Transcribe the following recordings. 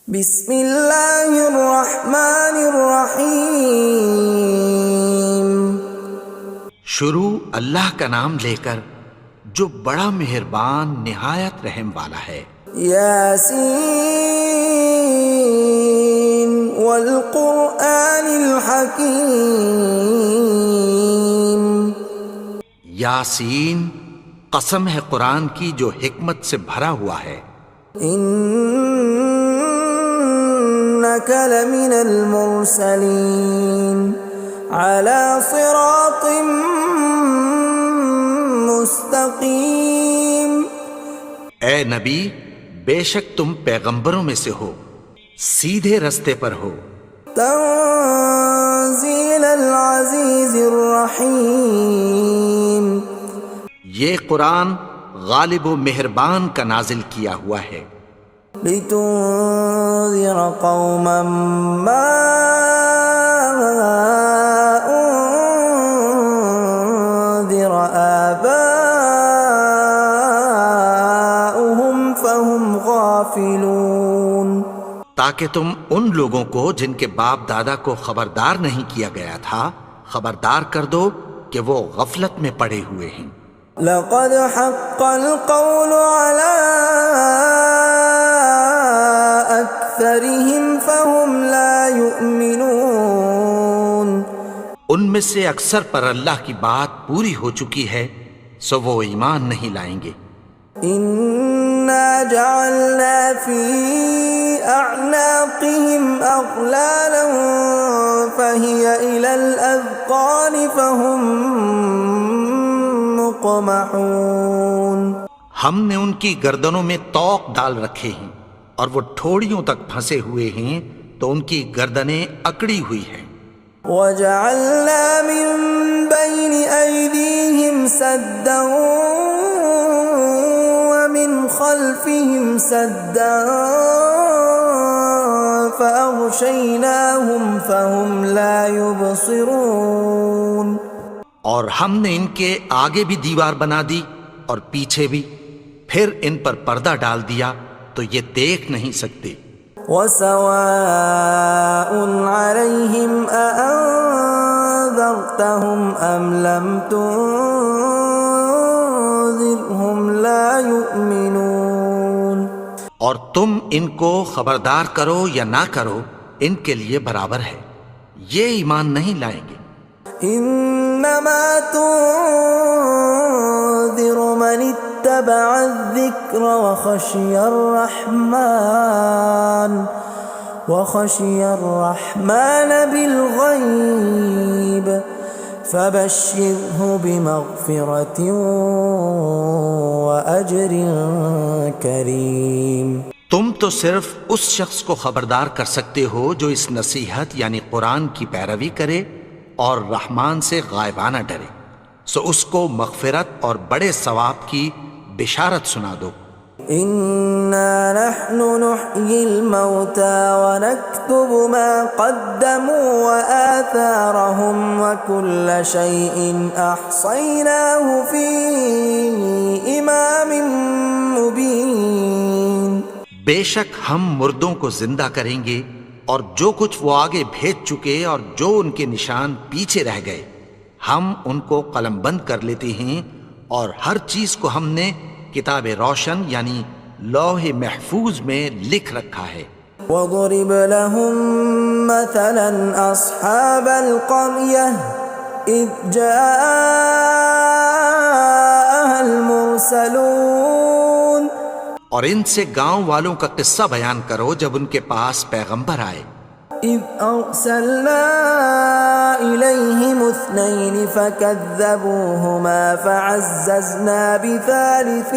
بسم اللہ الرحمن الرحیم۔ شروع اللہ کا نام لے کر جو بڑا مہربان نہایت رحم والا ہے۔ یاسین والقرآن الحکیم۔ یاسین، قسم ہے قرآن کی جو حکمت سے بھرا ہوا ہے۔ انک لمن المرسلین علی صراط مستقیم۔ اے نبی، بے شک تم پیغمبروں میں سے ہو، سیدھے رستے پر ہو۔ تنزیل العزیز الرحیم۔ یہ قرآن غالب و مہربان کا نازل کیا ہوا ہے۔ لتنذر قوما ما انذر آباؤهم فهم غافلون۔ تاکہ تم ان لوگوں کو جن کے باپ دادا کو خبردار نہیں کیا گیا تھا خبردار کر دو کہ وہ غفلت میں پڑے ہوئے ہیں۔ لقد حق القول على أكثرهم فهم لا يؤمنون۔ ان میں سے اکثر پر اللہ کی بات پوری ہو چکی ہے سو وہ ایمان نہیں لائیں گے۔ إنا جعلنا في أعناقهم أغلالا فهي إلى الأذقان فهم مقمحون۔ ہم نے ان کی گردنوں میں طوق ڈال رکھے ہیں اور وہ ٹھوڑیوں تک پھنسے ہوئے ہیں تو ان کی گردنیں اکڑی ہوئی ہیں۔ وَجَعَلْنَا مِن بَيْنِ أَيْدِيهِمْ سَدًّا وَمِنْ خَلْفِهِمْ سَدًّا فَأَغْشَيْنَاهُمْ فَهُمْ لَا يُبْصِرُونَ۔ اور ہم نے ان کے آگے بھی دیوار بنا دی اور پیچھے بھی، پھر ان پر پردہ ڈال دیا تو یہ دیکھ نہیں سکتے۔ وَسَوَاءٌ عَلَيْهِمْ أَأَنذَرْتَهُمْ أَمْ لَمْ تُنذِرْهُمْ لَا يُؤْمِنُونَ۔ اور تم ان کو خبردار کرو یا نہ کرو ان کے لیے برابر ہے، یہ ایمان نہیں لائیں گے۔ انما تنذر من اتبع الذکر وخشی الرحمن بالغیب فبشرہ بمغفرۃ واجر کریم۔ تم تو صرف اس شخص کو خبردار کر سکتے ہو جو اس نصیحت یعنی قرآن کی پیروی کرے اور رحمان سے غائبانہ ڈرے، سو اس کو مغفرت اور بڑے ثواب کی بشارت سنا دو۔ اِنَّا نَحْنُ نُحْيِي الْمَوْتَى وَنَكْتُبُ مَا قَدَّمُوا وَآثَارَهُمْ وَكُلَّ شَيْءٍ أَحْصَيْنَاهُ فِي إِمَامٍ مُبِينٍ۔ بے شک ہم مردوں کو زندہ کریں گے اور جو کچھ وہ آگے بھیج چکے اور جو ان کے نشان پیچھے رہ گئے ہم ان کو قلم بند کر لیتے ہیں، اور ہر چیز کو ہم نے کتاب روشن یعنی لوح محفوظ میں لکھ رکھا ہے۔ وَضُرِبْ لَهُم مَّثَلًا أَصْحَابَ الْقَرْيَةِ إِذْ جَاءَهَا الْمُرْسَلُونَ۔ اور ان سے گاؤں والوں کا قصہ بیان کرو جب ان کے پاس پیغمبر آئے۔ إِذْ أَرْسَلْنَا إِلَيْهِمُ اثْنَيْنِ فَكَذَّبُوهُمَا فَعَزَّزْنَا بِثَالِثٍ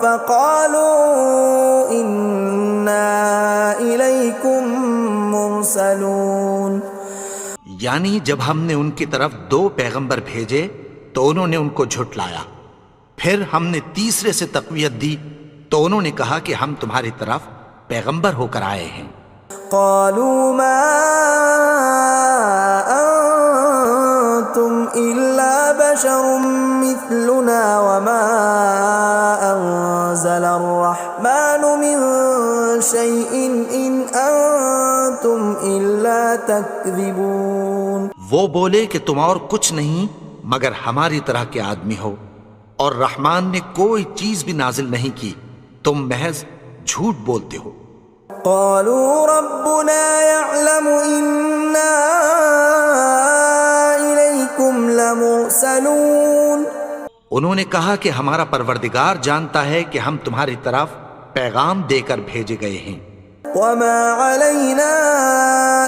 فَقَالُوا إِنَّا إِلَيْكُمْ مُرْسَلُونَ۔ یعنی جب ہم نے ان کی طرف دو پیغمبر بھیجے تو انہوں نے ان کو جھٹلایا، پھر ہم نے تیسرے سے تقویت دی تو انہوں نے کہا کہ ہم تمہاری طرف پیغمبر ہو کر آئے ہیں۔ قالوا ما أنتم إلا بشر مثلنا وما أنزل الرحمن من شيء إن أنتم إلا تكذبون. وہ بولے کہ تم اور کچھ نہیں مگر ہماری طرح کے آدمی ہو، اور رحمان نے کوئی چیز بھی نازل نہیں کی، تم محض جھوٹ بولتے ہو. قالوا ربنا يعلم إنا إليكم لمرسلون. انہوں نے کہا کہ ہمارا پروردگار جانتا ہے کہ ہم تمہاری طرف پیغام دے کر بھیجے گئے ہیں. وما علينا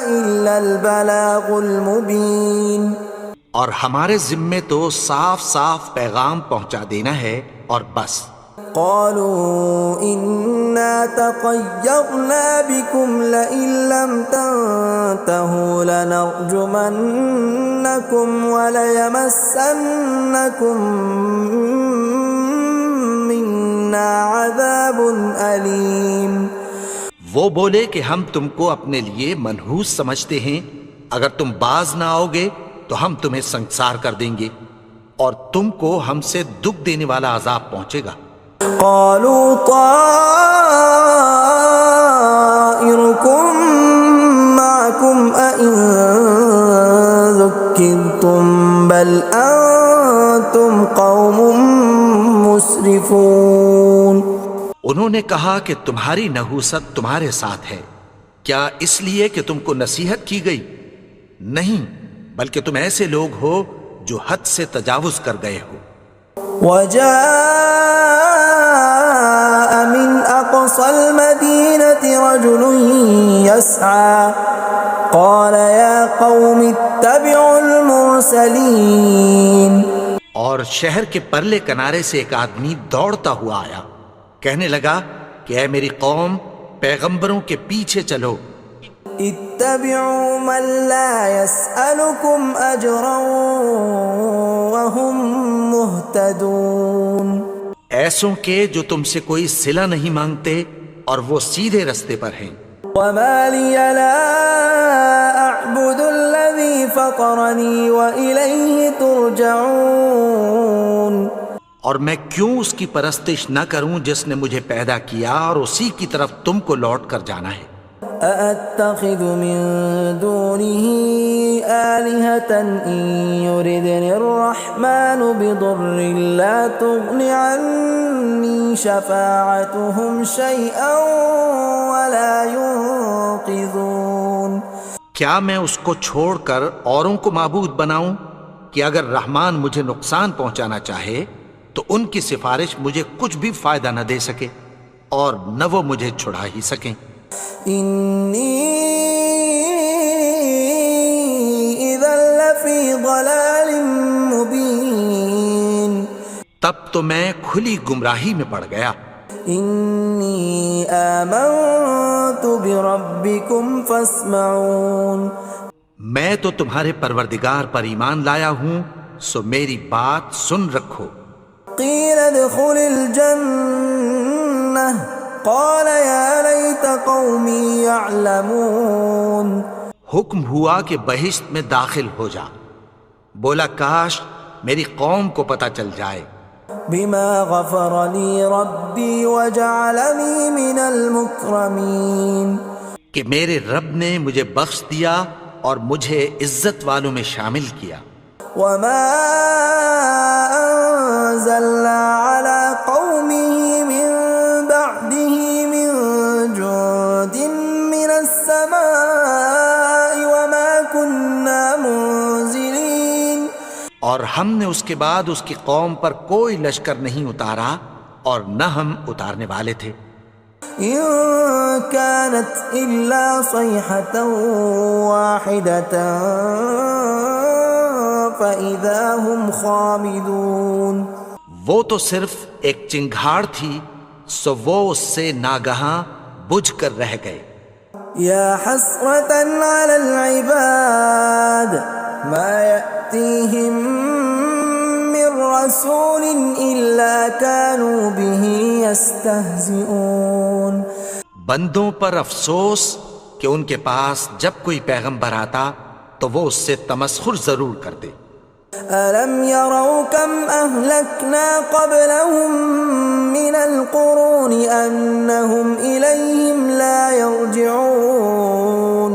إلا البلاغ المبين. اور ہمارے ذمے تو صاف صاف پیغام پہنچا دینا ہے اور بس. قالوا إنا تطيرنا بكم لئن لم تنتهوا لنرجمنكم وليمسنكم منا عذاب أليم. وہ بولے کہ ہم تم کو اپنے لیے منحوس سمجھتے ہیں، اگر تم باز نہ آؤ گے تو ہم تمہیں سنسار کر دیں گے اور تم کو ہم سے دکھ دینے والا عذاب پہنچے گا. قالوا طائركم معكم أئن ذكرتم بل أنتم قوم مسرفون. انہوں نے کہا کہ تمہاری نحوست تمہارے ساتھ ہے، کیا اس لیے کہ تم کو نصیحت کی گئی؟ نہیں، بلکہ تم ایسے لوگ ہو جو حد سے تجاوز کر گئے ہو. وجاء من أقصى المدينة رجل يسعى قال يا قوم اتبعوا المرسلين. اور شہر کے پرلے کنارے سے ایک آدمی دوڑتا ہوا آیا، کہنے لگا کہ اے میری قوم، پیغمبروں کے پیچھے چلو. اتبعوا من لا يسألكم أجرا وهم مهتدون. ایسوں کے جو تم سے کوئی صلہ نہیں مانگتے اور وہ سیدھے رستے پر ہیں. وما لي لا أعبد الذي فطرني وإليه ترجعون. اور میں کیوں اس کی پرستش نہ کروں جس نے مجھے پیدا کیا اور اسی کی طرف تم کو لوٹ کر جانا ہے. أأتخذ من دونه آلهة إن يردني الرحمن بضر لا تغن عني شفاعتهم شيئا ولا ينقذون. کیا میں اس کو چھوڑ کر اوروں کو معبود بناؤں کہ اگر رحمان مجھے نقصان پہنچانا چاہے تو ان کی سفارش مجھے کچھ بھی فائدہ نہ دے سکے اور نہ وہ مجھے چھڑا ہی سکیں. إني إذا لفي ضلال مبين. تب تو میں کھلی گمراہی میں پڑ گیا. إني آمنت بربكم فاسمعون. میں تو تمہارے پروردگار پر ایمان لایا ہوں، سو میری بات سن رکھو. قيل ادخل الجنة قال يا ليت قومي يعلمون. حکم ہوا کہ بہشت میں داخل ہو جا. بولا کاش میری قوم کو پتہ چل جائے. بما غفر لي ربي وجعلني من المكرمين. کہ میرے رب نے مجھے بخش دیا اور مجھے عزت والوں میں شامل کیا. وما أنزلنا على قومه من بعده من جند من السماء وما كنا منزلين. اور ہم نے اس کے بعد اس کی قوم پر کوئی لشکر نہیں اتارا اور نہ ہم اتارنے والے تھے. إن كانت إلا صيحة واحدة فإذا هم خامدون. وہ تو صرف ایک چنگھاڑ تھی، سو وہ اس سے ناگہاں بجھ کر رہ گئے. يا حسرة على العباد ما يأتيهم من رسول إلا كانوا به يستهزئون. بندوں پر افسوس کہ ان کے پاس جب کوئی پیغمبر آتا تو وہ اس سے تمسخر ضرور کرتے. ألم يروا كم أهلكنا قبلهم من القرون أنهم إليهم لا يرجعون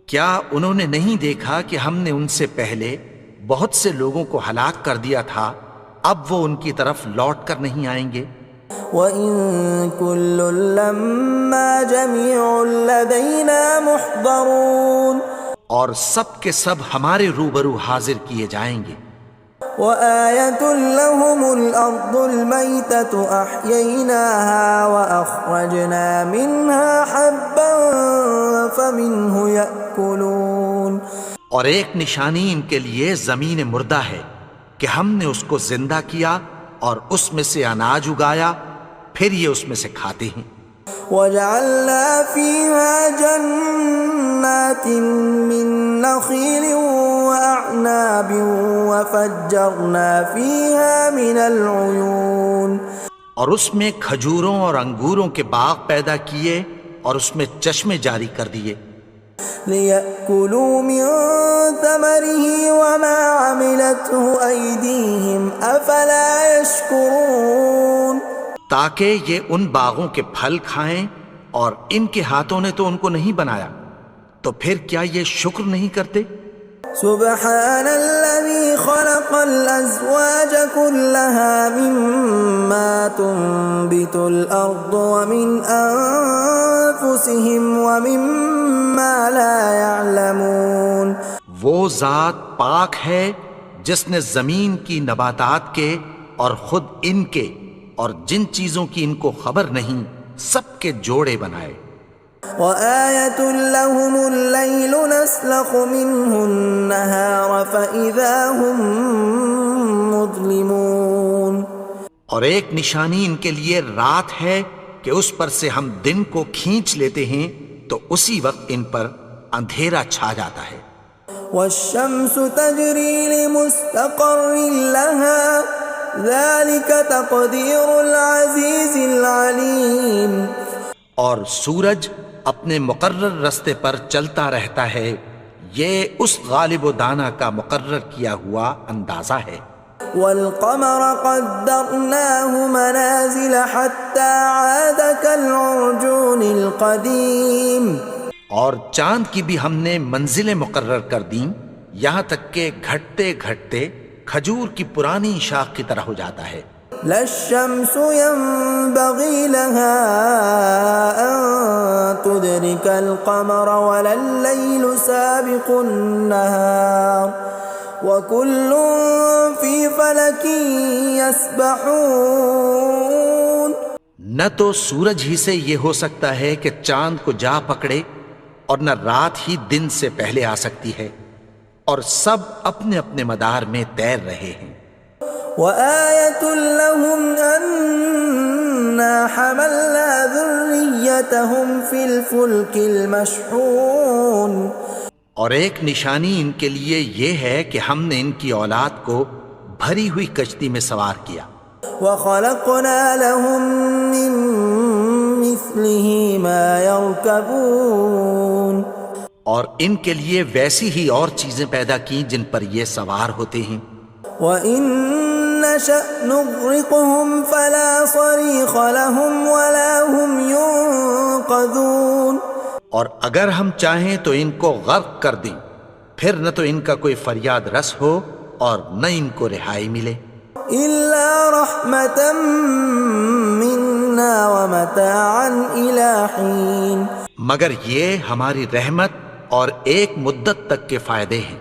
کیا انہوں نے نہیں دیکھا کہ ہم نے ان سے پہلے بہت سے لوگوں کو ہلاک کر دیا تھا، اب وہ ان کی طرف لوٹ کر نہیں آئیں گے؟ وَإِن كُلٌّ لَّمَّا جَمِيعٌ لَّدَيْنَا مُحْضَرُونَ اور سب کے سب ہمارے روبرو حاضر کیے جائیں گے۔ وَآيَةٌ لَّهُمُ الْأَرْضُ الْمَيْتَةُ أَحْيَيْنَاهَا وَأَخْرَجْنَا مِنْهَا حَبًّا فَمِنْهُ يَأْكُلُونَ اور ایک نشانی ان کے لیے زمین مردہ ہے کہ ہم نے اس کو زندہ کیا اور اس میں سے اناج اگایا، پھر یہ اس میں سے کھاتے ہیں۔ وَجَعَلْنَا فِيهَا جَنَّاتٍ مِّن نَّخِيلٍ وَأَعْنَابٍ وَفَجَّرْنَا فِيهَا مِنَ الْعُيُونِ اور اس میں کھجوروں اور انگوروں کے باغ پیدا کیے اور اس میں چشمے جاری کر دیے، لِيَأْكُلُوا مِن ثَمَرِهِ وَمَا عَمِلَتْهُ أَيْدِيهِمْ أَفَلَا يَشْكُرُونَ تاکہ یہ ان باغوں کے پھل کھائیں، اور ان کے ہاتھوں نے تو ان کو نہیں بنایا، تو پھر کیا یہ شکر نہیں کرتے؟ سبحان الذي خلق الأزواج كلها مما تنبت الأرض ومن أنفسهم ومما لا يعلمون وہ ذات پاک ہے جس نے زمین کی نباتات کے اور خود ان کے اور جن چیزوں کی ان کو خبر نہیں سب کے جوڑے بنائے۔ وَآيَةٌ لَّهُمُ اللَّيْلُ نَسْلَخُ مِنْهُ النَّهَارَ فَإِذَا هُمْ مُظْلِمُونَ اور ایک نشانی ان کے لیے رات ہے کہ اس پر سے ہم دن کو کھینچ لیتے ہیں تو اسی وقت ان پر اندھیرا چھا جاتا ہے۔ وَالشَّمْسُ تَجْرِي لِمُسْتَقَرٍّ لَّهَا ذَلِكَ تَقْدِيرُ الْعَزِيزِ الْعَلِيمِ اور سورج اپنے مقرر رستے پر چلتا رہتا ہے، یہ اس غالب و دانا کا مقرر کیا ہوا اندازہ ہے۔ وَالْقَمَرَ قَدَّرْنَاهُ مَنَازِلَ حَتَّى عَادَ كَالْعُرْجُونِ الْقَدِيمِ اور چاند کی بھی ہم نے منزلیں مقرر کر دیں، یہاں تک کہ گھٹتے گھٹتے کھجور کی پرانی شاخ کی طرح ہو جاتا ہے۔ لا الشمس ينبغي لها أن تدرك القمر ولا الليل سابق النهار وكل في فلك يسبحون نہ تو سورج ہی سے یہ ہو سکتا ہے کہ چاند کو جا پکڑے، اور نہ رات ہی دن سے پہلے آ سکتی ہے، اور سب اپنے اپنے مدار میں تیر رہے ہیں۔ وَآيَةٌ لَّهُمْ أَنَّا حَمَلْنَا ذُرِّيَّتَهُمْ فِي الْفُلْكِ الْمَشْحُونِ اور ایک نشانی ان کے لیے یہ ہے کہ ہم نے ان کی اولاد کو بھری ہوئی کشتی میں سوار کیا۔ وَخَلَقْنَا لَهُم مِّن مِّثْلِهِ مَا يَرْكَبُونَ اور ان کے لیے ویسی ہی اور چیزیں پیدا کی جن پر یہ سوار ہوتے ہیں۔ وَإِن نَّشَأْ نُغْرِقْهُمْ فَلَا صَرِيخَ لَهُمْ وَلَا هُمْ يُنقَذُونَ اور اگر ہم چاہیں تو ان کو غرق کر دیں، پھر نہ تو ان کا کوئی فریاد رس ہو اور نہ ان کو رہائی ملے۔ إِلَّا رَحْمَةً مِّنَّا وَمَتَاعًا إِلَىٰ حِينٍ مگر یہ ہماری رحمت اور ایک مدت تک کے فائدے ہیں۔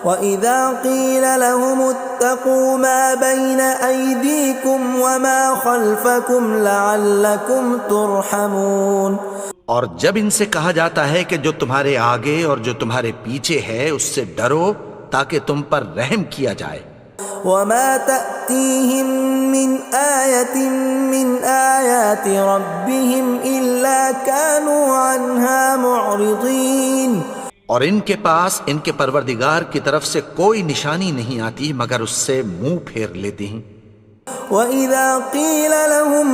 وَإِذَا قِيلَ لَهُمُ اتَّقُوا مَا بَيْنَ أَيْدِيكُمْ وَمَا خَلْفَكُمْ لَعَلَّكُمْ تُرْحَمُونَ اور جب ان سے کہا جاتا ہے کہ جو تمہارے آگے اور جو تمہارے پیچھے ہے اس سے ڈرو تاکہ تم پر رحم کیا جائے۔ وَمَا تَأْتِيهِم مِّنْ آيَةٍ مِّنْ آيَاتِ رَبِّهِمْ إِلَّا كَانُوا عَنْهَا مُعْرِضِينَ اور ان کے پاس ان کے پروردگار کی طرف سے کوئی نشانی نہیں آتی مگر اس سے منہ پھیر لیتے ہیں۔ وَإِذَا قِيلَ لَهُمْ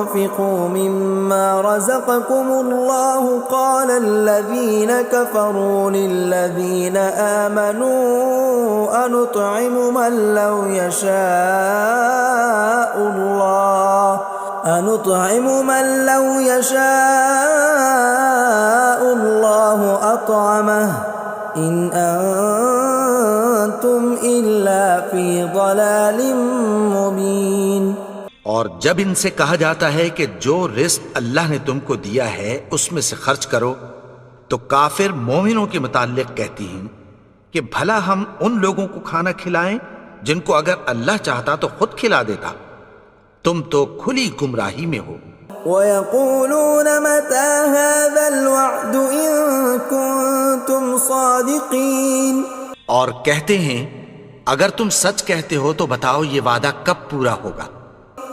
وأنفقوا مما رزقكم الله قال الذين كفروا للذين آمنوا أنطعم من لو يشاء الله أطعمه إن أنتم إلا في ضلال مبين۔ اور جب ان سے کہا جاتا ہے کہ جو رزق اللہ نے تم کو دیا ہے اس میں سے خرچ کرو، تو کافر مومنوں کے متعلق کہتی ہیں کہ بھلا ہم ان لوگوں کو کھانا کھلائیں جن کو اگر اللہ چاہتا تو خود کھلا دیتا، تم تو کھلی گمراہی میں ہو۔ وَيَقُولُونَ مَتَى هَذَا الْوَعْدُ إِن كُنتُمْ صَادِقِينَ، اور کہتے ہیں اگر تم سچ کہتے ہو تو بتاؤ یہ وعدہ کب پورا ہوگا۔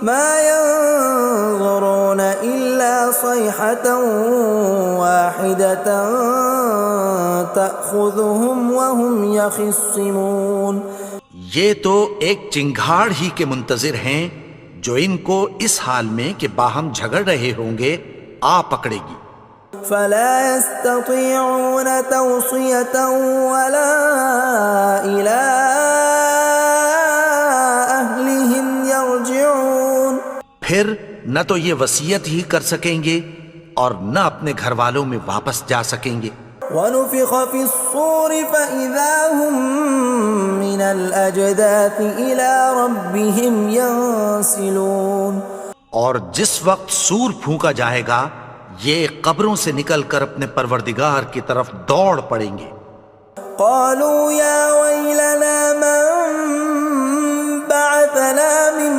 مَا يَنظُرُونَ إِلَّا صَيْحَةً وَاحِدَةً تَأْخُذُهُمْ وَهُمْ يَخِصِّمُونَ، یہ تو ایک چنگھاڑ ہی کے منتظر ہیں جو ان کو اس حال میں کہ باہم جھگڑ رہے ہوں گے آ پکڑے گی۔ فَلَا يَسْتَطِيعُونَ تَوْصِيَةً وَلَا إِلَىٰ أَهْلِهِمْ يَرْجِعُونَ، پھر نہ تو یہ وصیت ہی کر سکیں گے اور نہ اپنے گھر والوں میں واپس جا سکیں گے۔ وَنُفِخَ فِي الصُّورِ فَإِذَا هُم مِّنَ الْأَجْدَاثِ إِلَىٰ رَبِّهِمْ يَنسِلُونَ، اور جس وقت سور پھونکا جائے گا یہ قبروں سے نکل کر اپنے پروردگار کی طرف دوڑ پڑیں گے۔ قالوا يا ويلنا من بعثنا من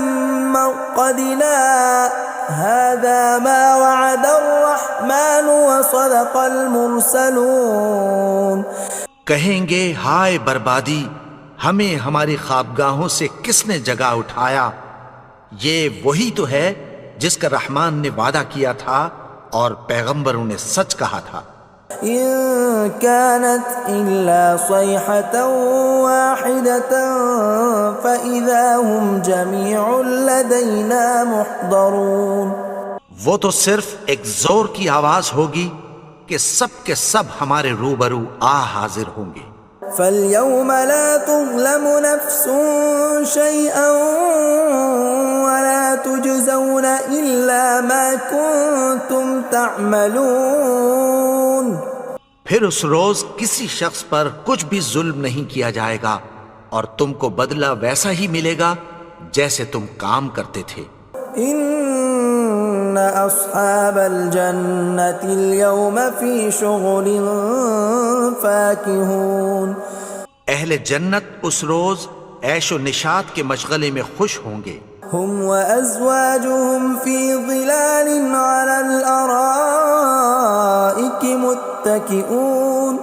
مرقدنا هذا ما وعد الرحمن وصدق المرسلون، کہیں گے ہائے بربادی، ہمیں ہماری خوابگاہوں سے کس نے جگا اٹھایا، یہ وہی تو ہے جس کا رحمان نے وعدہ کیا تھا اور پیغمبروں نے سچ کہا تھا۔ إن كانت إلا صيحة واحدة فإذا هم جميع لدينا محضرون، وہ تو صرف ایک زور کی آواز ہوگی کہ سب کے سب ہمارے روبرو آ حاضر ہوں گے۔ فاليوم لا تظلم نفس شيئا ولا تجزون إلا ما كنتم تعملون، پھر اس روز کسی شخص پر کچھ بھی ظلم نہیں کیا جائے گا اور تم کو بدلہ ویسا ہی ملے گا جیسے تم کام کرتے تھے۔ ان اصحاب الجنة اليوم في شغل فاكهون، اہل جنت اس روز عیش و نشاط کے مشغلے میں خوش ہوں گے۔ هم وازواجهم في ظلال على الارائك متكئون،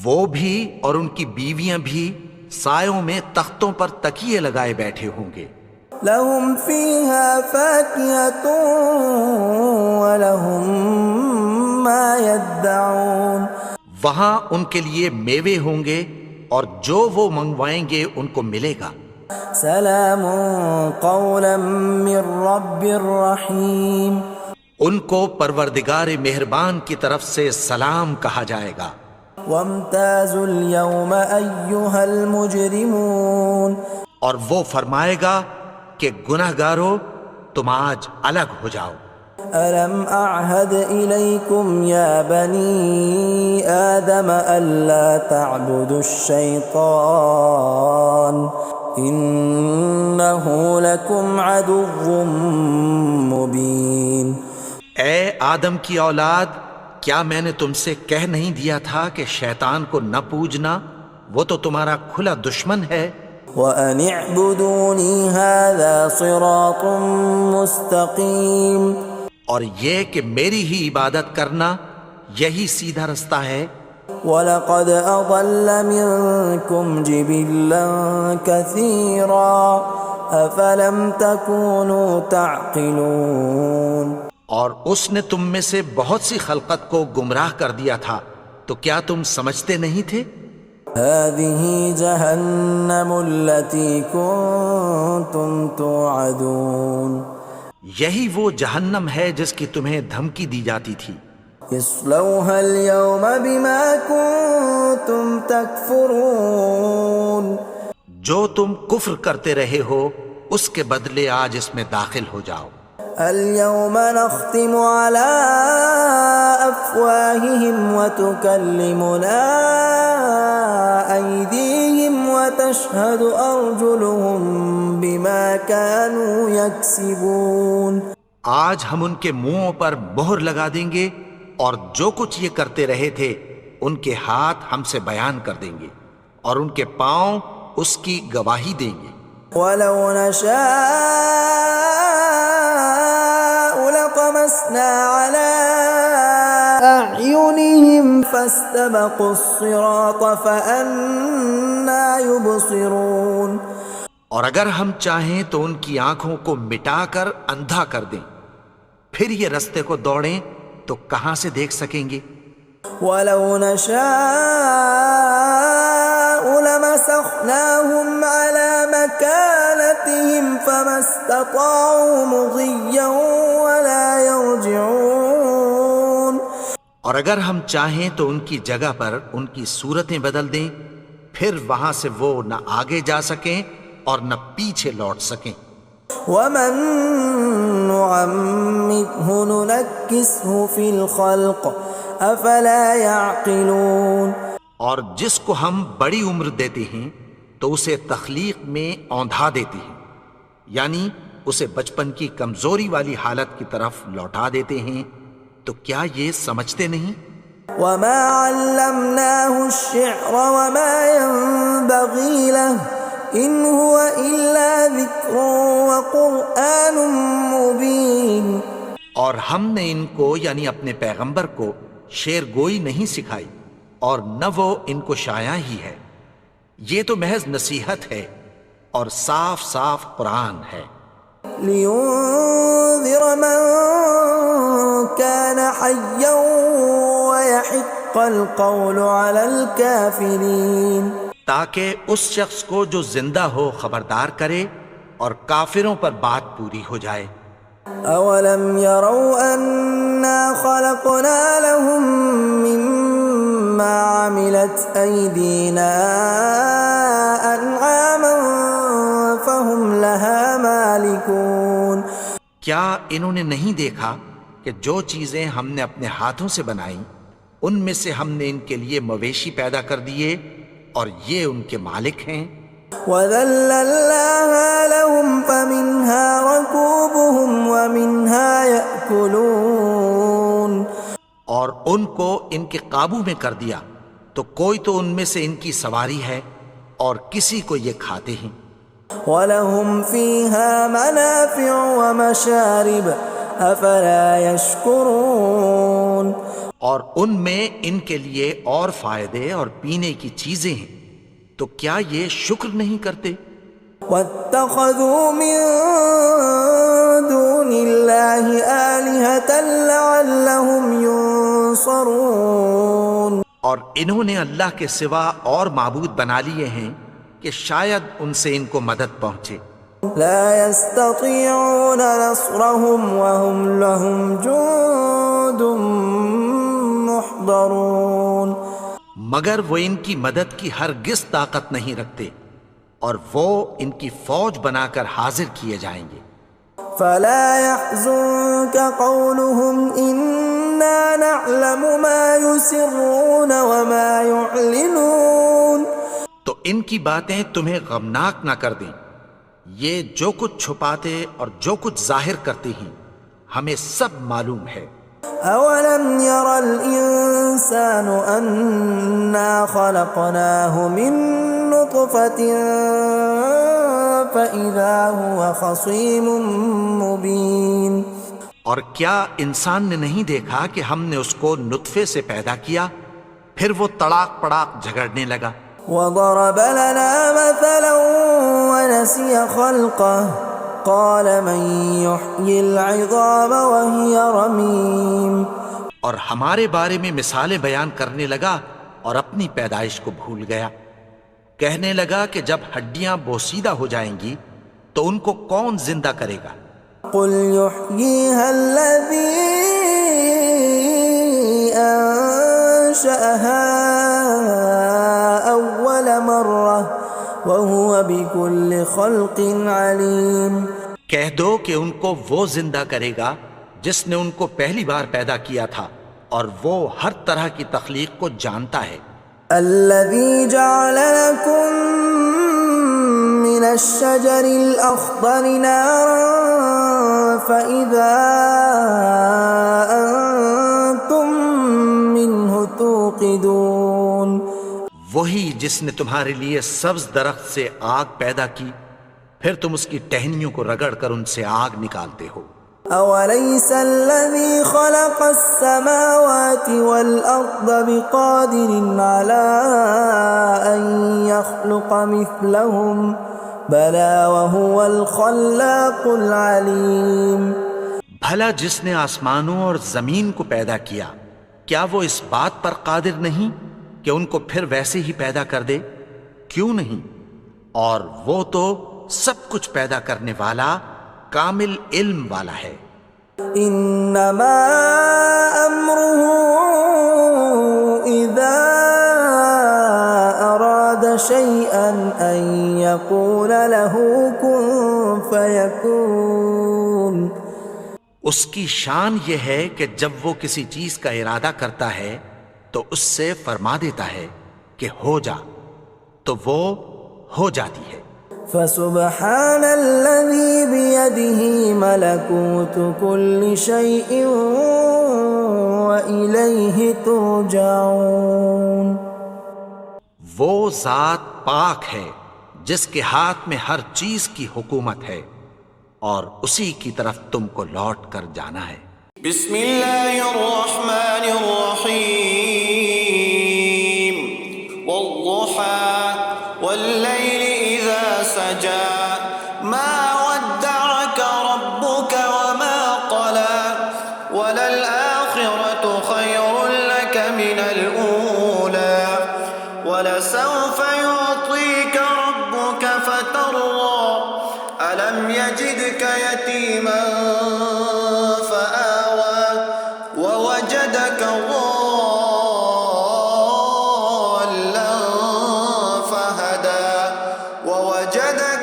وہ بھی اور ان کی بیویاں بھی سایوں میں تختوں پر تکیے لگائے بیٹھے ہوں گے۔ لهم فيها فاكهة ولهم ما يدعون، وہاں ان کے لیے میوے ہوں گے اور جو وہ منگوائیں گے ان کو ملے گا۔ سلام قولا من رب رحیم، ان کو پروردگار مہربان کی طرف سے سلام کہا جائے گا۔ وامتازوا اليوم ایھا المجرمون، اور وہ فرمائے گا کہ گنہگارو تم آج الگ ہو جاؤ۔ ألم أعهد إليكم يا بني آدم ألا تعبدوا الشيطان إنه لكم عدو مبين۔ اے آدم کی اولاد، کیا میں نے تم سے کہہ نہیں دیا تھا کہ شیطان کو نہ پوجنا، وہ تو تمہارا کھلا دشمن ہے۔ وَأَنِ اعْبُدُونِي هَذَا صِرَاطٌ مُسْتَقِيمٌ، اور یہ کہ میری ہی عبادت کرنا یہی سیدھا رستہ ہے۔ وَلَقَدْ أَضَلَّ مِنْكُمْ جِبِلًّا كَثِيرًا أَفَلَمْ تَكُونُوا تَعْقِلُونَ، اور اس نے تم میں سے بہت سی خلقت کو گمراہ کر دیا تھا، تو کیا تم سمجھتے نہیں تھے؟ هَذِهِ جَهَنَّمُ الَّتِي كُنْتُمْ تُوعَدُونَ، یہی وہ جہنم ہے جس کی تمہیں دھمکی دی جاتی تھی. اصلوها اليوم بما كنتم تكفرون. جو تم کفر کرتے رہے ہو اس کے بدلے آج اس میں داخل ہو جاؤ. اليوم نختم على أفواههم وتكلمنا أيديهم وتشهد أرجلهم بما كانوا يكسبون. آج ہم ان کے منہوں پر مہر لگا دیں گے اور جو کچھ یہ کرتے رہے تھے ان کے ہاتھ ہم سے بیان کر دیں گے اور ان کے پاؤں اس کی گواہی دیں گے. ولو نشاء لطمسنا على أعينهم فاستبقوا الصراط فأنى يبصرون. اور اگر ہم چاہیں تو ان کی آنکھوں کو مٹا کر اندھا کر دیں، پھر یہ رستے کو دوڑیں تو کہاں سے دیکھ سکیں گے. ولو نشاء لمسخناهم على مكانتهم فما استطاعوا مضيا ولا يرجعون. اور اگر ہم چاہیں تو ان کی جگہ پر ان کی صورتیں بدل دیں، پھر وہاں سے وہ نہ آگے جا سکیں اور نہ پیچھے لوٹ سکیں. ومن نعمره ننكسه في الخلق افلا يعقلون. اور جس کو ہم بڑی عمر دیتے ہیں تو اسے تخلیق میں اوندھا دیتے ہیں، یعنی اسے بچپن کی کمزوری والی حالت کی طرف لوٹا دیتے ہیں. تو کیا یہ سمجھتے نہیں؟ وما علمناه الشعر وما ينبغي له ان هو الا ذکر وقرآن مبین. اور ہم نے ان کو یعنی اپنے پیغمبر کو شعر گوئی نہیں سکھائی اور نہ وہ ان کو شایع ہی ہے، یہ تو محض نصیحت ہے اور صاف صاف قرآن ہے. لینذر من كان حیا ويحق القول على الكافرین. تاکہ اس شخص کو جو زندہ ہو خبردار کرے اور کافروں پر بات پوری ہو جائے. اولم يروا انا خلقنا لهم مما عملت ايدينا انعاما فهم لها مالكون. کیا انہوں نے نہیں دیکھا کہ جو چیزیں ہم نے اپنے ہاتھوں سے بنائیں ان میں سے ہم نے ان کے لیے مویشی پیدا کر دیے اور یہ ان کے مالک ہیں. وَذَلَّلْنَاهَا لَهُمْ فَمِنْهَا رَكُوبُهُمْ وَمِنْهَا يَأْكُلُونَ. اور ان کو ان کے قابو میں کر دیا تو کوئی تو ان میں سے ان کی سواری ہے اور کسی کو یہ کھاتے ہیں. وَلَهُمْ فِيهَا مَنَافِعُ وَمَشَارِبُ أَفَلَا يَشْكُرُونَ. اور ان میں ان کے لیے اور فائدے اور پینے کی چیزیں ہیں، تو کیا یہ شکر نہیں کرتے؟ وَاتَّخَذُوا مِن دُونِ اللَّهِ آلِهَةً لَعَلَّهُمْ يُنصَرُونَ. اور انہوں نے اللہ کے سوا اور معبود بنا لیے ہیں کہ شاید ان سے ان کو مدد پہنچے. لا يستطيعون نصرهم وهم لهم جند محضرون. مگر وہ ان کی مدد کی ہرگز طاقت نہیں رکھتے اور وہ ان کی فوج بنا کر حاضر کیے جائیں گے. فلا يحزنك قولهم إنا نعلم ما يسرون وما يعلنون. تو ان کی باتیں تمہیں غمناک نہ کر دیں، یہ جو کچھ چھپاتے اور جو کچھ ظاہر کرتے ہیں ہمیں سب معلوم ہے. اولم ير الانسان انا خلقناه من نطفة فاذا هو خصيم مبين. اور کیا انسان نے نہیں دیکھا کہ ہم نے اس کو نطفے سے پیدا کیا پھر وہ تڑاک پڑاک جھگڑنے لگا. وضرب لنا مثلا ونسي خلقه قال من يحيي العظام وهي رميم. اور ہمارے بارے میں مثالیں بیان کرنے لگا اور اپنی پیدائش کو بھول گیا. کہنے لگا کہ جب ہڈیاں بوسیدہ ہو جائیں گی تو ان کو کون زندہ کرے گا قل يحييها الذي أنشأها أول مرة وهو بكل خلق عليم. کہہ دو کہ ان کو وہ زندہ کرے گا جس نے ان کو پہلی بار پیدا کیا تھا اور وہ ہر طرح کی تخلیق کو جانتا ہے. الذي جعل لكم من الشجر الأخضر نارا فإذا أنتم منه توقدون. وہی جس نے تمہارے لیے سبز درخت سے آگ پیدا کی پھر تم اس کی ٹہنیوں کو رگڑ کر ان سے آگ نکالتے ہو. أوليس الذي خلق السماوات والأرض بقادر على أن يخلق مثلهم بلى وهو الخلاق العليم. بھلا جس نے آسمانوں اور زمین کو پیدا کیا کیا وہ اس بات پر قادر نہیں کہ ان کو پھر ویسے ہی پیدا کر دے؟ کیوں نہیں؟ اور وہ تو سب کچھ پیدا کرنے والا کامل علم والا ہے. انما امره اذا اراد شيئا ان يقول له كن فيكون. اس کی شان یہ ہے کہ جب وہ کسی چیز کا ارادہ کرتا ہے تو اس سے فرما دیتا ہے کہ ہو جا تو وہ ہو جاتی ہے. فسبحان الذي بيده ملكوت كل شيء وإليه ترجعون. وہ ذات پاک ہے جس کے ہاتھ میں ہر چیز کی حکومت ہے اور اسی کی طرف تم کو لوٹ کر جانا ہے. بسم اللہ الرحمن الرحیم. والضحى واللیل اذا سجى ما ودعك ربك وما قلى وللآخرة خير لك من الأولى ولسوف يعطيك ربك فترضى ألم يجدك يتيما فآوى ووجدك ضالا فهدى ووجدك